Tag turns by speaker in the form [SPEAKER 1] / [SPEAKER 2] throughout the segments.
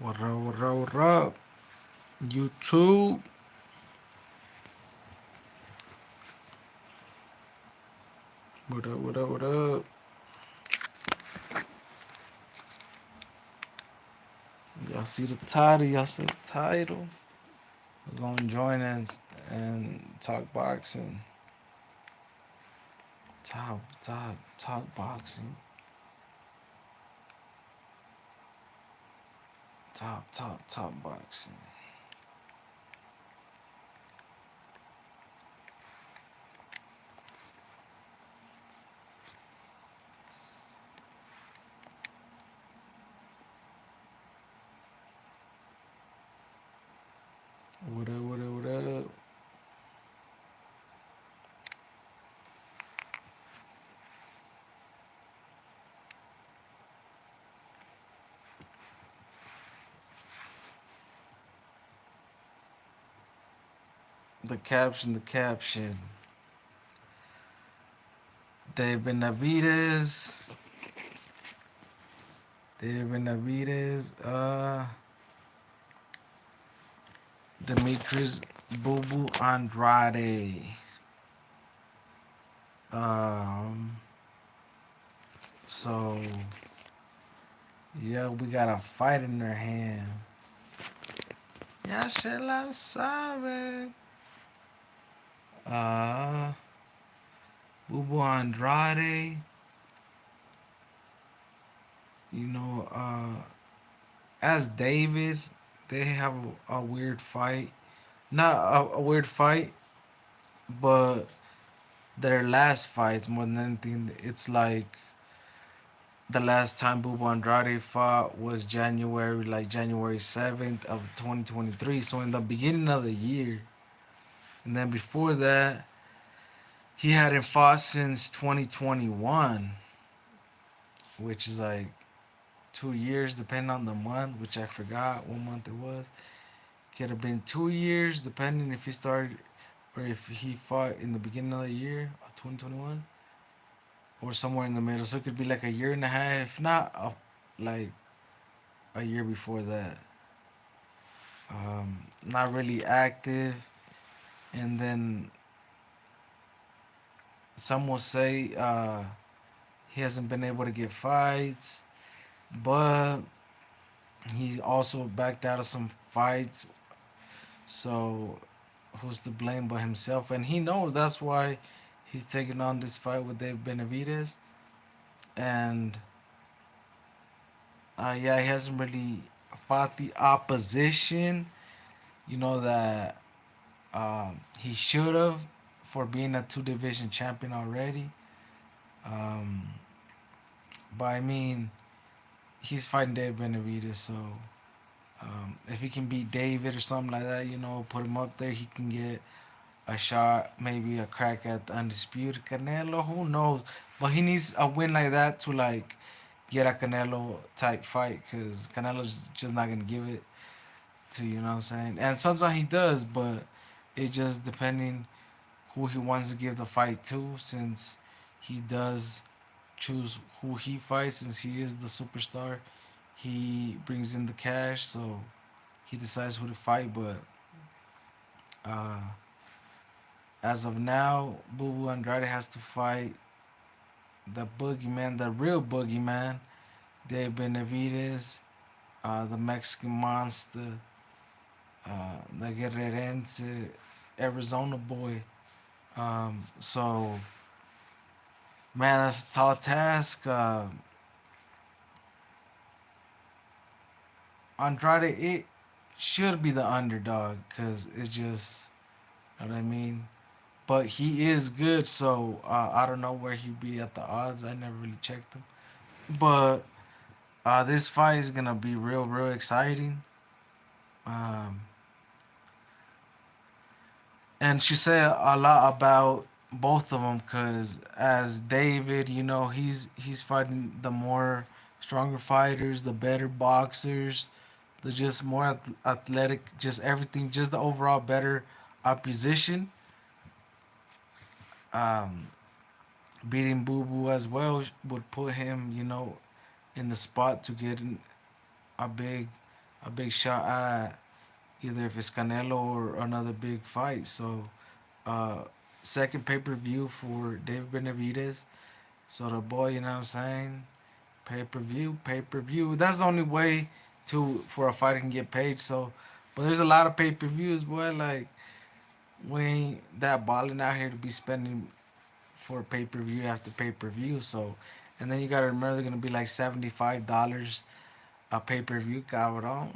[SPEAKER 1] What up, what up, what up? YouTube. What up, what up, what up? Y'all see the title? Y'all see the title? We're gonna join and talk boxing. Talk boxing. Top boxing. What up, what up, what up? The caption. Dave Benavidez. Demetrius Boo-Boo Andrade. Um, so yeah, we got a fight in their hand. Ya se la saben. Uh, Boo-Boo Andrade. You know, as David, they have a weird fight. Not a weird fight, but their last fights more than anything. It's like the last time Boo-Boo Andrade fought was January 7th of 2023. So in the beginning of the year. And then before that, he hadn't fought since 2021, which is like 2 years, depending on the month, which I forgot what month it was. Could have been 2 years, depending if he started or if he fought in the beginning of the year of 2021 or somewhere in the middle. So it could be like a year and a half, if not like a year before that. Not really active. And then some will say he hasn't been able to get fights, but he also backed out of some fights. So who's to blame but himself? And he knows that's why he's taking on this fight with Dave Benavidez. And yeah, he hasn't really fought the opposition. You know that he should have for being a two division champion already. Um, but I mean, he's fighting Dave Benavidez, so if he can beat David or something like that, put him up there, he can get a shot, maybe a crack at the undisputed Canelo. Who knows? But he needs a win like that to like get a Canelo type fight, because Canelo's just not gonna give it to you. You know what I'm saying? And sometimes he does, but it just depending who he wants to give the fight to, since he does choose who he fights, since he is the superstar. He brings in the cash, so he decides who to fight. But uh, as of now, Boo Boo Andrade has to fight the boogeyman, the real boogeyman, Dave Benavidez, the Mexican monster, the Guerrerense, Arizona boy. So, man, that's a tall task. Andrade, it should be the underdog because it's just, you know what I mean? But he is good, so I don't know where he'd be at the odds. I never really checked them. But this fight is gonna be real, real exciting. Um, and she said a lot about both of them because as David, he's fighting the more stronger fighters, the better boxers, the just more athletic, just everything, just the overall better opposition. Um, Beating Boo Boo as well would put him, in the spot to get a big a big shot at either if it's Canelo or another big fight. So uh, second pay per view for David Benavidez. So the boy, you know what I'm saying? Pay per view, pay per view. That's the only way to for a fighter can get paid. So, but there's a lot of pay per views, boy. Like we ain't that balling out here to be spending for pay per view after pay per view. So, and then you gotta remember they're gonna be like $75 a pay per view, cabrón.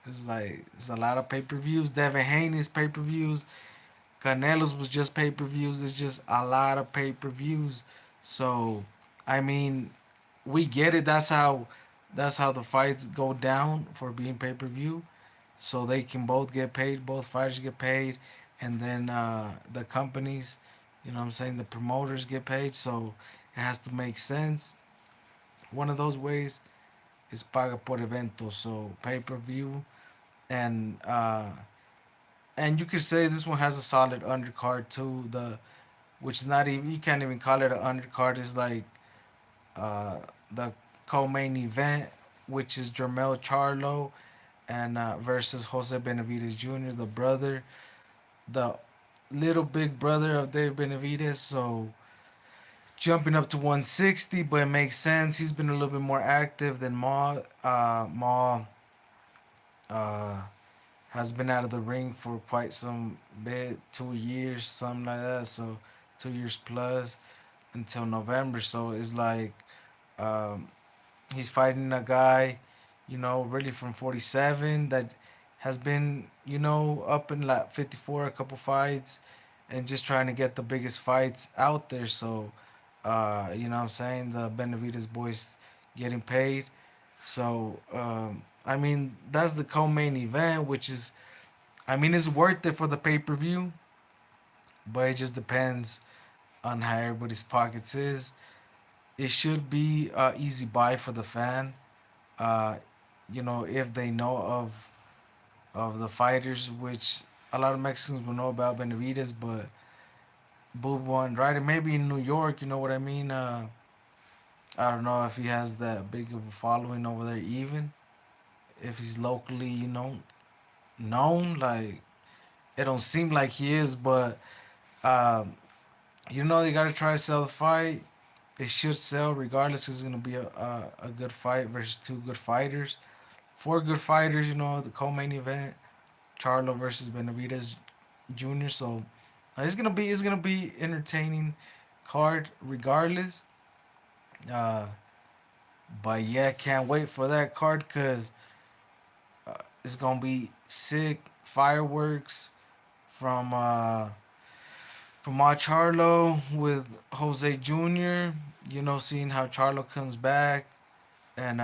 [SPEAKER 1] It's a lot of pay per views. Devin Haney's pay per views. Canelo's was just pay per views. It's just a lot of pay per views. So, I mean, we get it. That's how the fights go down for being pay per view. So they can both get paid. Both fighters get paid, and then the companies, you know what I'm saying, the promoters get paid. So it has to make sense. One of those ways is paga por evento. So pay per view and you could say this one has a solid undercard too. Which is not even, you can't even call it an undercard. It's like uh, the co-main event, which is Jermel Charlo and versus Jose Benavidez Jr., the brother, the little big brother of Dave Benavidez. So jumping up to 160, but it makes sense. He's been a little bit more active than Ma. Ma uh, has been out of the ring for quite some bit, 2 years, something like that. So 2 years plus until November. So it's like um, he's fighting a guy, really from 47 that has been, up in like 54 a couple fights and just trying to get the biggest fights out there. So, you know what I'm saying? The Benavides boys getting paid. So, I mean, that's the co-main event, which is, I mean, it's worth it for the pay-per-view, but it just depends on how everybody's pockets is. It should be easy buy for the fan. Uh, if they know of the fighters, which a lot of Mexicans will know about Benavides, but Boo-Boo Andrade, maybe in New York, you know what I mean? I don't know if he has that big of a following over there, even if he's locally, known. Like it don't seem like he is, but um, they gotta try to sell the fight. It should sell regardless. It's gonna be a good fight versus two good fighters. Four good fighters, the co-main event, Charlo versus Benavides Jr. So it's gonna be entertaining card regardless. Uh, but yeah, can't wait for that card because it's gonna be sick fireworks from Charlo with Jose Jr. Seeing how Charlo comes back and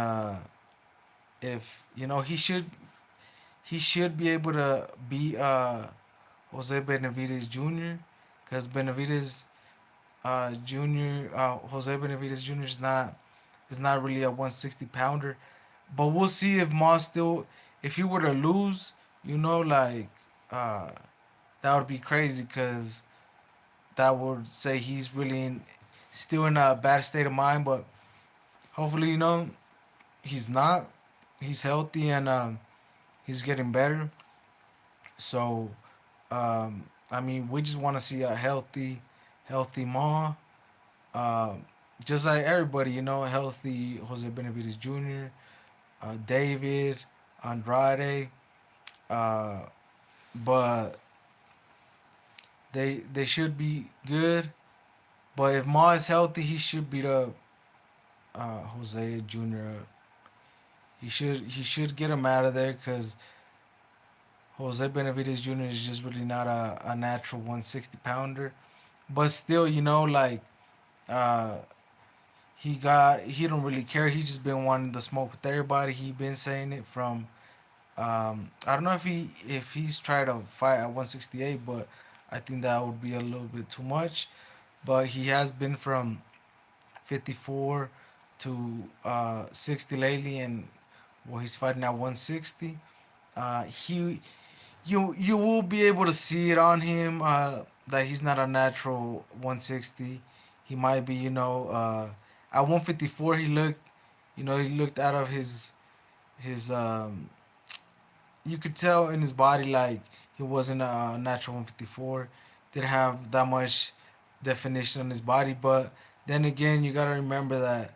[SPEAKER 1] if he should be able to beat Jose Benavides Jr. because Benavides Jr. Jose Benavides Jr. is not really a 160 pounder, but we'll see if Moss still, if he were to lose, like uh, that would be crazy because that would say he's really still in a bad state of mind. But hopefully, he's not. He's healthy and he's getting better. So I mean, we just want to see a healthy Ma. Just like everybody, healthy Jose Benavides Jr., David, Andrade, uh, but they should be good. But if Ma is healthy, he should beat up Jose Jr. He should get him out of there because Jose Benavides Jr. is just really not a natural 160 pounder. But still, like uh, he don't really care. He just been wanting to smoke with everybody. He been saying it from I don't know if he's tried to fight at 168, but I think that would be a little bit too much. But he has been from 54 to 60 lately, and well, he's fighting at 160. He you will be able to see it on him that he's not a natural 160. He might be, at 154 he looked out of his you could tell in his body like he wasn't a natural 154. Didn't have that much definition on his body, but then again, you gotta remember that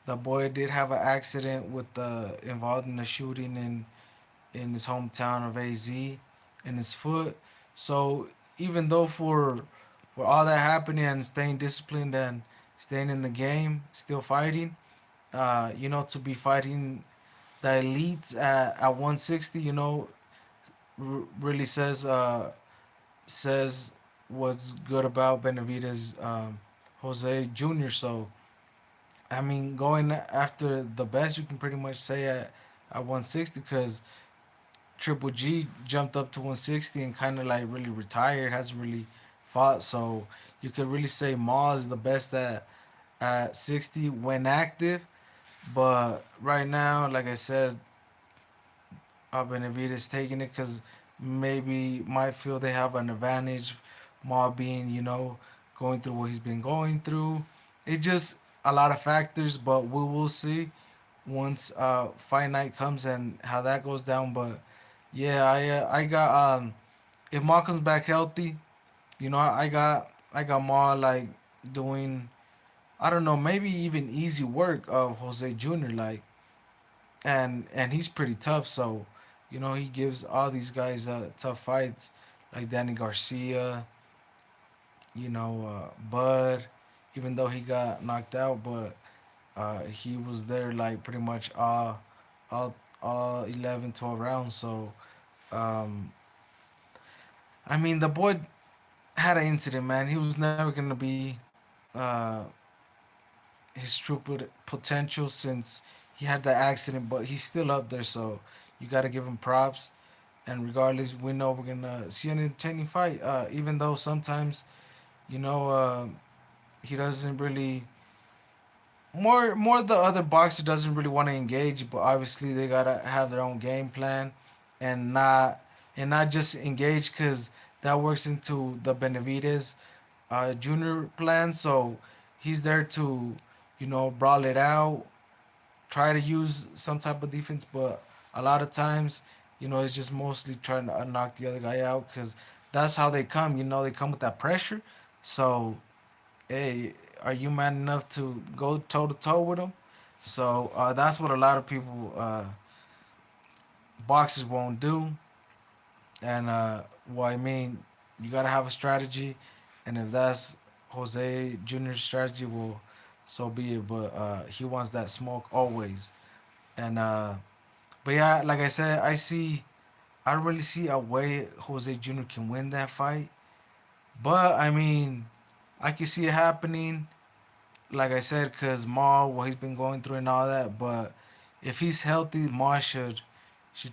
[SPEAKER 1] the boy did have an accident with the involved in a shooting in his hometown of AZ in his foot. So even though for all that happening and staying disciplined and staying in the game, still fighting, to be fighting the elites at 160, really says what's good about Benavidez, Jose Jr. So I mean, going after the best, you can pretty much say at 160 because Triple G jumped up to 160 and kind of like really retired, hasn't really fought. So you could really say Ma is the best at 60 when active. But right now, like I said, Benavidez taking it because maybe might feel they have an advantage. Ma being, going through what he's been going through. It just a lot of factors, but we will see once fight night comes and how that goes down. But yeah, I got if Ma comes back healthy, I got Ma like doing I don't know maybe even easy work of Jose Jr. like and he's pretty tough. So, he gives all these guys tough fights, like Danny Garcia, Bud, even though he got knocked out, but he was there like pretty much all, all 11, 12 rounds. So, um, I mean, the boy had an incident, man. He was never gonna be uh, his true potential since he had the accident, but he's still up there. So you got to give him props. And regardless, we know we're gonna see an entertaining fight. Even though sometimes, you know, uh, he doesn't really. More the other boxer doesn't really want to engage, but obviously they gotta have their own game plan, and not just engage because that works into the Benavidez Junior plan. So he's there to, brawl it out, try to use some type of defense, but a lot of times, it's just mostly trying to knock the other guy out because that's how they come. They come with that pressure. So, hey, are you man enough to go toe to toe with them? So that's what a lot of people, boxers, won't do. And well, I mean, you gotta have a strategy, and if that's Jose Junior's strategy, well, so be it. But he wants that smoke always. And but yeah, like I said, I don't really see a way Jose Jr. can win that fight. But I mean, I can see it happening. Like I said, cause Ma, what he's been going through and all that. But if he's healthy, Ma should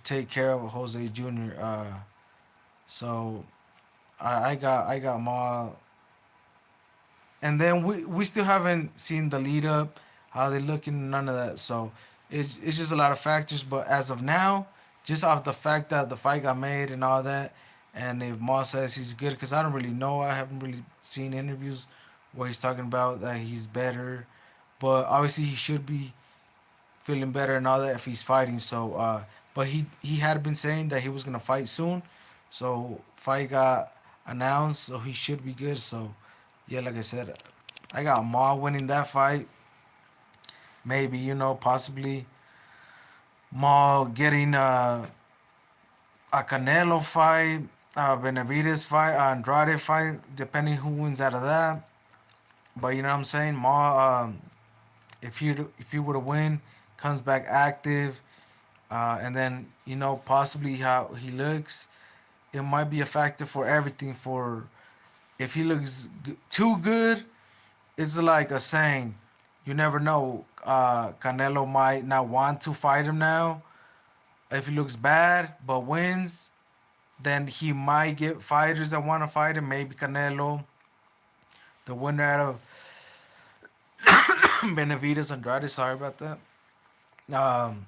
[SPEAKER 1] take care of Jose Jr. So I got Ma, and then we still haven't seen the lead up, how they looking, none of that. So it's just a lot of factors. But as of now, just off the fact that the fight got made and all that, and if Moss says he's good, because I don't really know, I haven't really seen interviews where he's talking about that he's better, but obviously he should be feeling better and all that if he's fighting. So, but he had been saying that he was gonna fight soon, so fight got announced, so he should be good. So, yeah, like I said, I got Ma winning that fight. Maybe possibly Ma getting a Canelo fight, Benavidez fight, Andrade fight, depending who wins out of that. But you know what I'm saying, Ma. If he were to win, comes back active, and then possibly how he looks, it might be a factor for everything. For if he looks too good, it's like a saying, you never know. Canelo might not want to fight him now. If he looks bad but wins, then he might get fighters that want to fight him. Maybe Canelo, the winner out of Benavidez Andrade. Sorry about that. Um,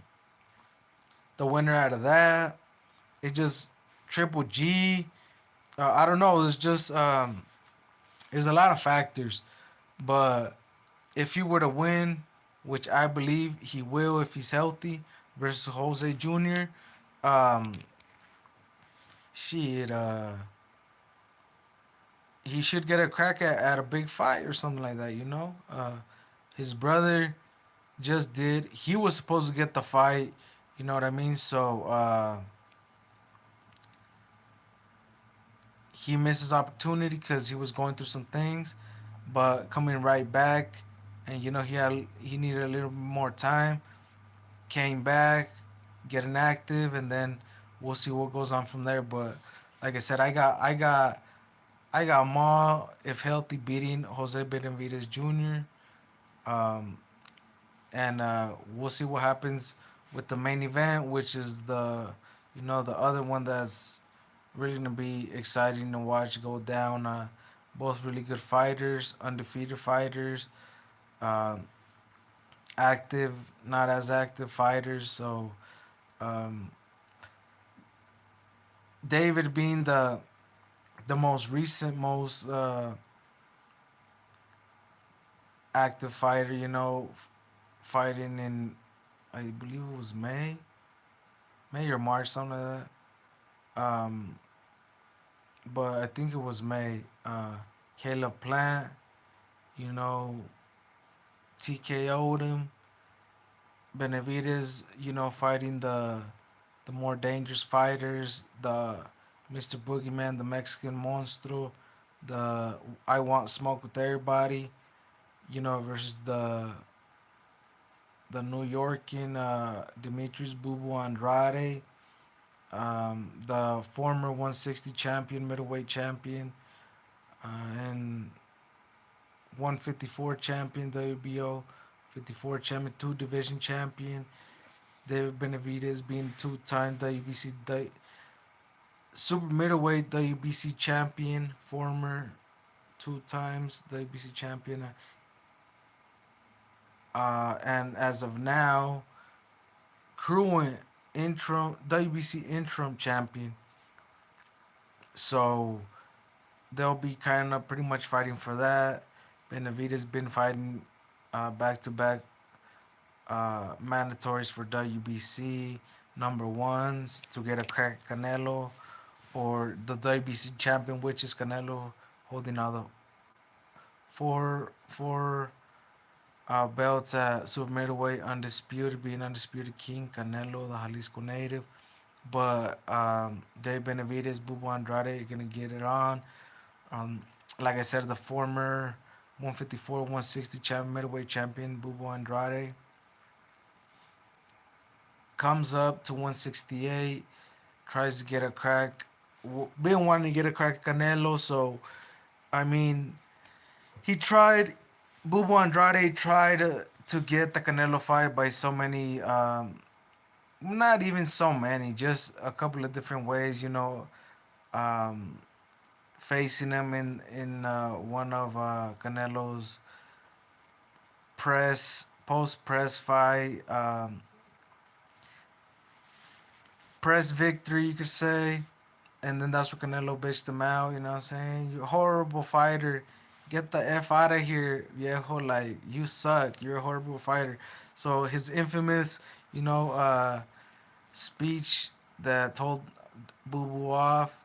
[SPEAKER 1] the winner out of that. It just Triple G. I don't know. It's just there's a lot of factors, but if he were to win, which I believe he will if he's healthy, versus Jose Jr., um, shit, he should get a crack at a big fight or something like that. His brother just did. He was supposed to get the fight. You know what I mean? So he missed his opportunity because he was going through some things, but coming right back, and he needed a little more time. Came back, getting active, and then we'll see what goes on from there. But like I said, I got Ma, if healthy, beating Jose Benavidez Jr. Um, and we'll see what happens with the main event, which is the other one that's really gonna be exciting to watch go down. Both really good fighters, undefeated fighters, um, active, not as active fighters. So um, David being the most recent, most active fighter, fighting in, I believe it was May or March, something like that. But I think it was May. Caleb Plant, you know, TKO'd him. Benavidez, fighting the more dangerous fighters, the Mr. Boogeyman, the Mexican Monstro, the I want smoke with everybody, versus the New Yorkin Demetrius Boo-Boo Andrade, the former 160 champion, middleweight champion, and 154 champion WBO, 54 champion, two division champion. David Benavidez being two-time WBC super middleweight WBC champion, former two times WBC champion, and as of now, current interim WBC interim champion. So they'll be kind of pretty much fighting for that. Benavidez been fighting back to back mandatories for WBC number ones to get a crack at Canelo, or the WBC champion, which is Canelo, holding all the four belts at super middleweight, undisputed, being undisputed king. Canelo, the Jalisco native. But Dave Benavidez, Boo-Boo Andrade are gonna get it on. Um, like I said, the former 154, 160 champion, middleweight champion, Boo-Boo Andrade, comes up to 168, tries to get a crack. Been wanting to get a crack at Canelo, so I mean, he tried. Boo-Boo Andrade tried to get the Canelo fight by so many, not even so many, just a couple of different ways. Um, Facing him in one of Canelo's post press fight, press victory, you could say. And then that's where Canelo bitched him out. You know what I'm saying? You're a horrible fighter. Get the F out of here, viejo. Like, you suck. You're a horrible fighter. So his infamous, you know, uh, speech that told Boo Boo off.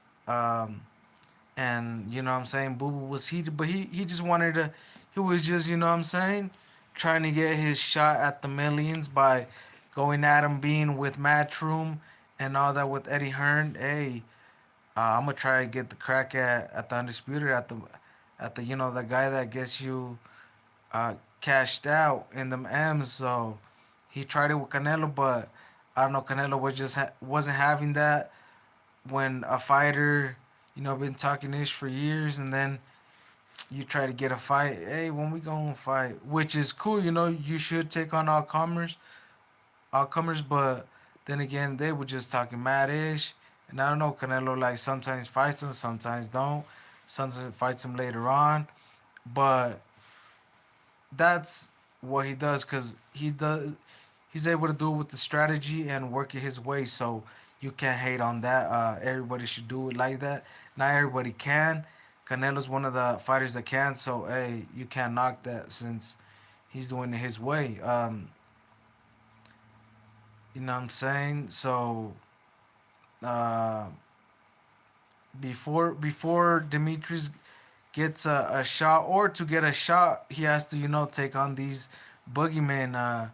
[SPEAKER 1] And, you know what I'm saying? Boo Boo was heated, but he just wanted to, he was just, you know what I'm saying? Trying to get his shot at the millions by going at him, being with Matchroom and all that with Eddie Hearn. Hey, I'm gonna try to get the crack at the undisputed, at the the guy that gets you cashed out in them M's. So he tried it with Canelo, but I don't know. Canelo wasn't having that when a fighter been talking ish for years, and then you try to get a fight. Hey, when we gonna fight? Which is cool. You should take on all comers, but then again, they were just talking mad ish. And I don't know, Canelo like sometimes fights him, sometimes don't. Sometimes fights him later on, but that's what he does because he's able to do it with the strategy and work it his way. So you can't hate on that. Everybody should do it like that. Not everybody can. Canelo's one of the fighters that can. So hey, you can't knock that since he's doing it his way. You know what I'm saying? So uh, before Demetrius gets a shot, or to get a shot, he has to take on these boogeymen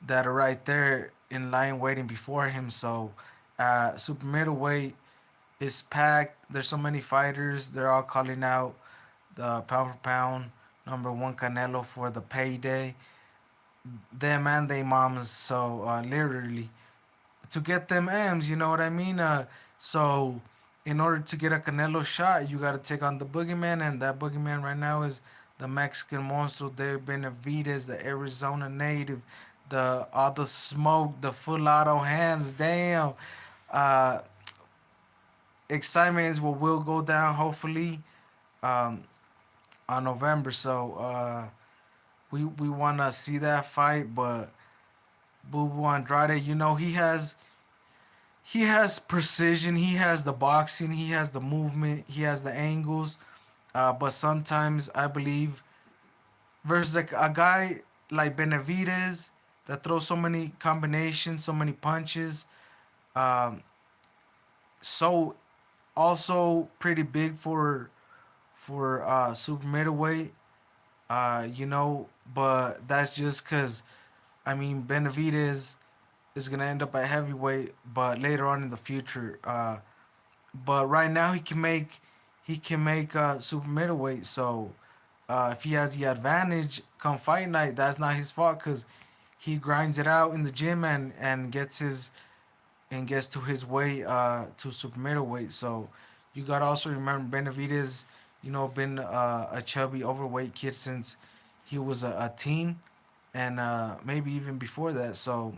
[SPEAKER 1] that are right there in line waiting before him. So super middleweight is packed. There's so many fighters. They're all calling out the pound for pound number one Canelo for the payday. Them and they mamas. So literally to get them M's, you know what I mean? So in order to get a Canelo shot, you got to take on the boogeyman, and that boogeyman right now is the Mexican monster de Benavidez, the Arizona native, the all the smoke, the fullyAuto hands. Damn, uh, excitement is what will go down hopefully um, on November. So we want to see that fight, but Boo-Boo Andrade, he has precision, he has the boxing, he has the movement, he has the angles. But sometimes I believe versus like a guy like Benavidez that throws so many combinations, so many punches, um, so also pretty big for super middleweight. But that's just because I mean Benavidez is gonna end up at heavyweight, but later on in the future. But right now he can make super middleweight. So if he has the advantage come fight night, that's not his fault because he grinds it out in the gym and gets to his way to super middleweight. So you gotta also remember Benavidez, been a chubby overweight kid since he was a teen, and maybe even before that. So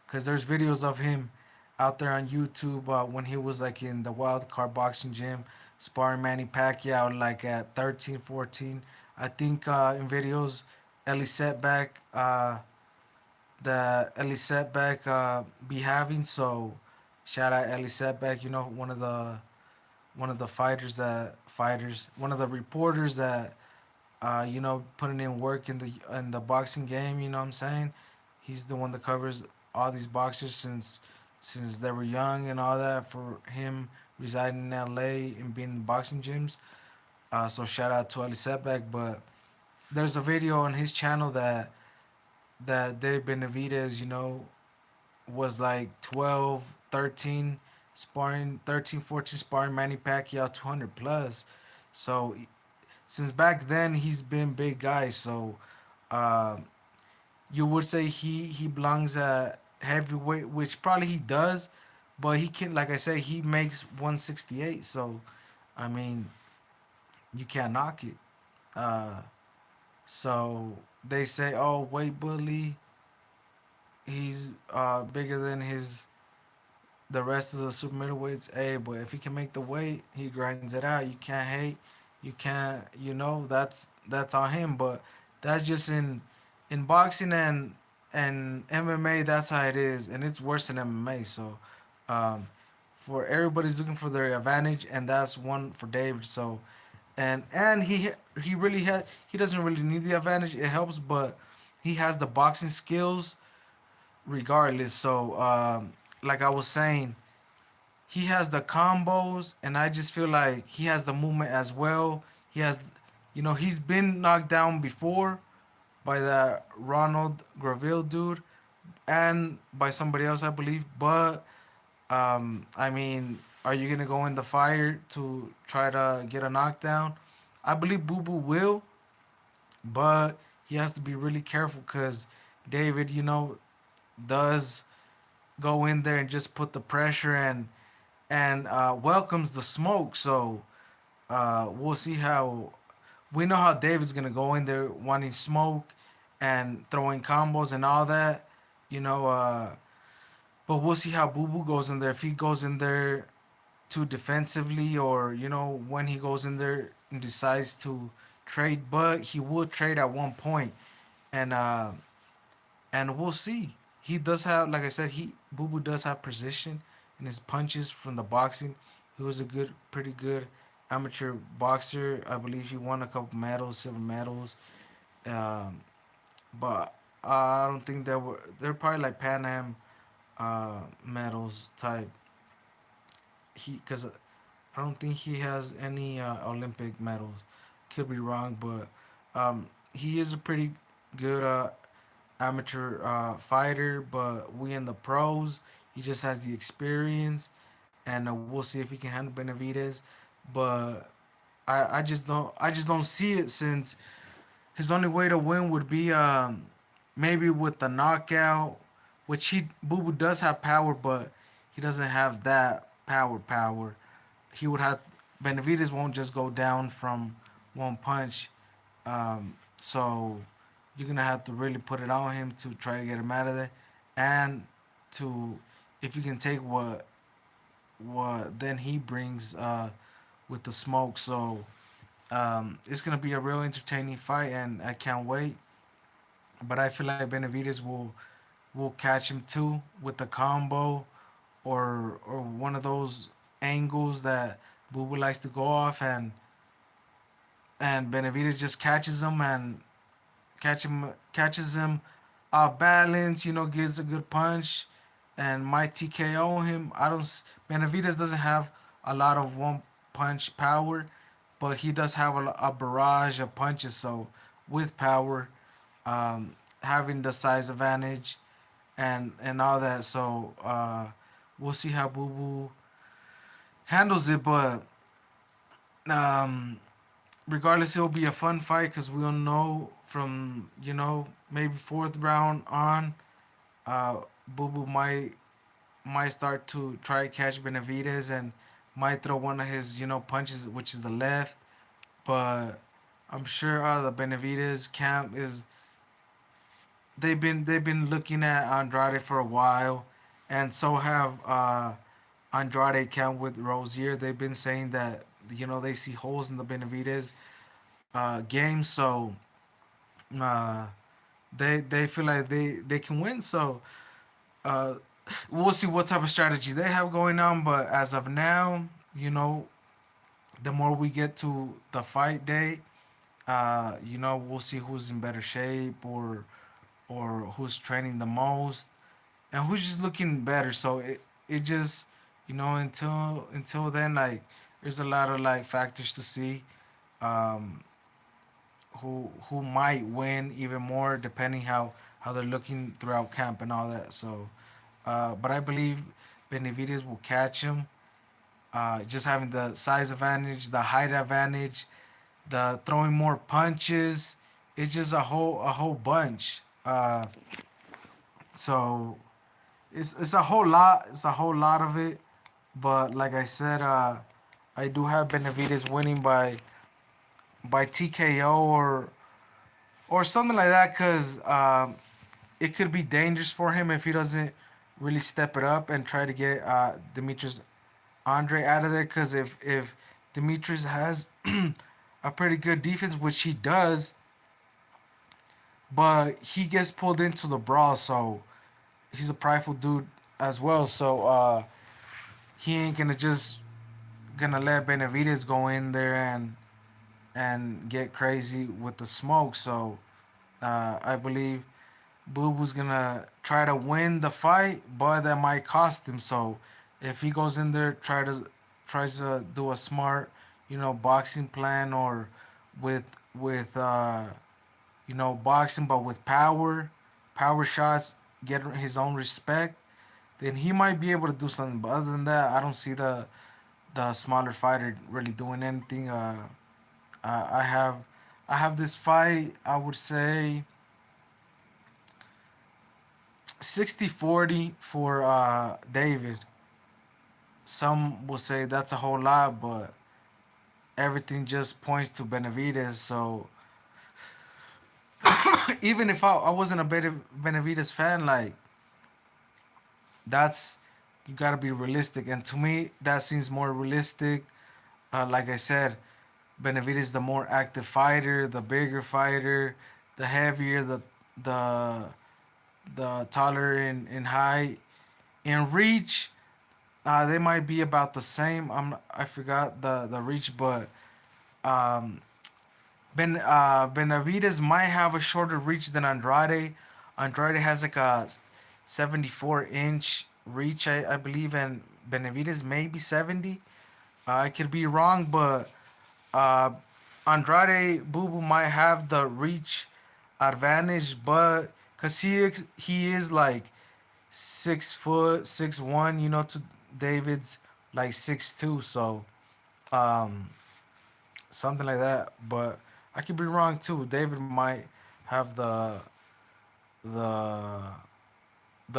[SPEAKER 1] because there's videos of him out there on YouTube when he was like in the Wild Card Boxing Gym sparring Manny Pacquiao like at 13, 14. I think in videos Ellie Setback that Ellie Setback be having. So shout out Ellie Setback, one of the one of the reporters that putting in work in the boxing game. You know what I'm saying? He's the one that covers all these boxers since they were young and all that. For him residing in L.A. and being in boxing gyms, so shout out to Ali Setback. But there's a video on his channel that Dave Benavidez, was like 12, 13 sparring, 13, 14 sparring Manny Pacquiao 200 plus. So since back then he's been big guy. So uh, you would say he belongs at heavyweight, which probably he does, but he can, like I said, he makes 168. So I mean, you can't knock it. Uh, so they say, oh, weight bully, he's bigger than the rest of the super middleweights. Hey, but if he can make the weight, he grinds it out. You can't hate. You can't. That's on him. But that's just in boxing and MMA. That's how it is, and it's worse than MMA. So, um, for everybody's looking for their advantage, and that's one for David. So, and he really he doesn't really need the advantage. It helps, but he has the boxing skills regardless. So, like I was saying, he has the combos, and I just feel like he has the movement as well. He has, he's been knocked down before by that Ronald Graville dude and by somebody else, I believe. But I mean, are you gonna go in the fire to try to get a knockdown? I believe Boo Boo will, but he has to be really careful because David, does go in there and just put the pressure and welcomes the smoke. So we'll see how. We know how David's gonna go in there wanting smoke and throwing combos and all that, you know. But we'll see how Boo Boo goes in there. If he goes in there too defensively, or when he goes in there and decides to trade. But he will trade at one point, and we'll see. He does have, like I said, he Boo Boo does have precision in his punches from the boxing. He was a pretty good amateur boxer. I believe he won a couple medals, silver medals. Um, but I don't think they're probably like Pan Am medals type. He because I don't think he has any Olympic medals. Could be wrong, but he is a pretty good amateur fighter. But we in the pros, he just has the experience, and we'll see if he can handle Benavidez. But I just don't see it since his only way to win would be maybe with the knockout, which he Boo Boo does have power, but he doesn't have that power. He would have Benavidez won't just go down from one punch. So you're gonna have to really put it on him to try to get him out of there, and to if you can take what then he brings with the smoke. So it's gonna be a real entertaining fight, and I can't wait. But I feel like Benavidez will catch him too with the combo or one of those angles that Boo Boo likes to go off, and Benavidez just catches him off balance. You know, gives a good punch, and might TKO him. I don't. Benavidez doesn't have a lot of one punch power, but he does have a barrage of punches. So with power, having the size advantage, and all that. So we'll see how Boo Boo handles it, but um, regardless, it'll be a fun fight because we'll know from maybe fourth round on, uh, Boo Boo might start to try to catch Benavidez and might throw one of his punches, which is the left. But I'm sure the Benavidez camp is they've been looking at Andrade for a while, and so have Andrade camp with Rosier. They've been saying that they see holes in the Benavidez game, so uh, they feel like they can win. So uh, we'll see what type of strategy they have going on. But as of now, the more we get to the fight day, we'll see who's in better shape or who's training the most and who's just looking better. So it just until then, like, there's a lot of like factors to see. Um, who might win even more depending how they're looking throughout camp and all that. So, but I believe Benavidez will catch him. Just having the size advantage, the height advantage, the throwing more punches. It's just a whole bunch. So it's a whole lot. It's a whole lot of it. But like I said, I do have Benavidez winning by TKO or something like that, because it could be dangerous for him if he doesn't really step it up and try to get Demetrius Andre out of there. Because if Demetrius has a pretty good defense, which he does, but he gets pulled into the brawl, so he's a prideful dude as well. So he ain't gonna let Benavidez go in there and get crazy with the smoke. So I believe Boo Boo's gonna try to win the fight, but that might cost him. So if he goes in there, tries to do a smart, boxing plan, or with boxing, but with power shots, get his own respect, then he might be able to do something. But other than that, I don't see the smaller fighter really doing anything. I have this fight. I would say 60-40 for David. Some will say that's a whole lot, but everything just points to Benavidez. So even if I wasn't a Benavidez fan, like, that's you gotta be realistic, and to me that seems more realistic. Like I said, Benavidez is the more active fighter, the bigger fighter, the heavier, the the taller in height. In reach, they might be about the same. I forgot the reach, but um, Benavidez might have a shorter reach than Andrade. Andrade has like a 74-inch reach, I believe, and Benavidez maybe 70. I could be wrong, but uh, Andrade Boo Boo might have the reach advantage, but cause he is like 6 foot 6'1", to David's like 6'2", so um, something like that. But I could be wrong too. David might have the the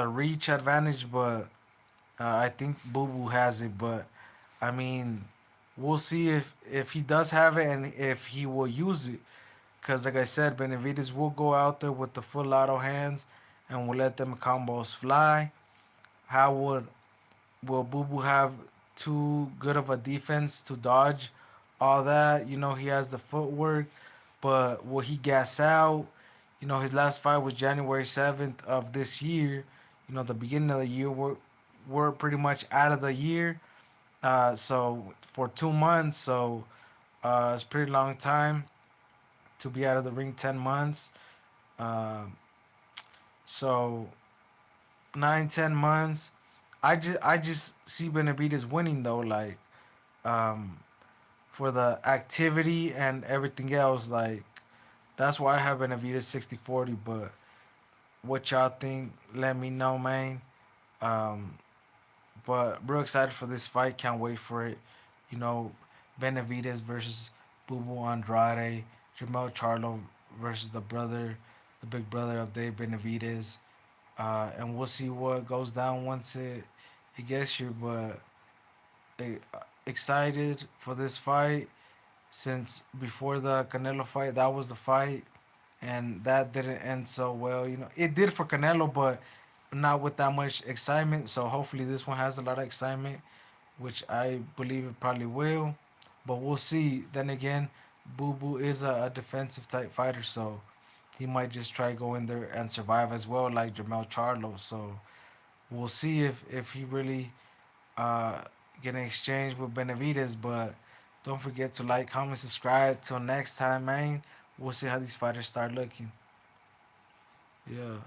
[SPEAKER 1] reach advantage, but I think Boo Boo has it. But I mean, we'll see if he does have it and if he will use it. Cause like I said, Benavidez will go out there with the full auto hands, and will let them combos fly. How would will Boo Boo have too good of a defense to dodge all that? He has the footwork, but will he gas out? His last fight was January 7th of this year. The beginning of the year, we're pretty much out of the year. So for 2 months, so it's a pretty long time to be out of the ring. 10 months. Um, so 9, 10 months. I just see Benavidez winning though. Like um, for the activity and everything else. Like that's why I have Benavidez 60-40. But what y'all think? Let me know, man. Um, but real excited for this fight. Can't wait for it. You know, Benavidez versus Boo Andrade. Jamel Charlo versus the big brother of Dave Benavidez. And we'll see what goes down once it gets here. But eh, excited for this fight since before the Canelo fight, that was the fight, and that didn't end so well. It did for Canelo, but not with that much excitement. So hopefully this one has a lot of excitement, which I believe it probably will. But we'll see. Then again, Boo Boo is a defensive type fighter, so he might just try go in there and survive as well, like Jamel Charlo. So we'll see if he really uh, get an exchange with Benavidez. But don't forget to like, comment, subscribe. Till next time, man. We'll see how these fighters start looking. Yeah.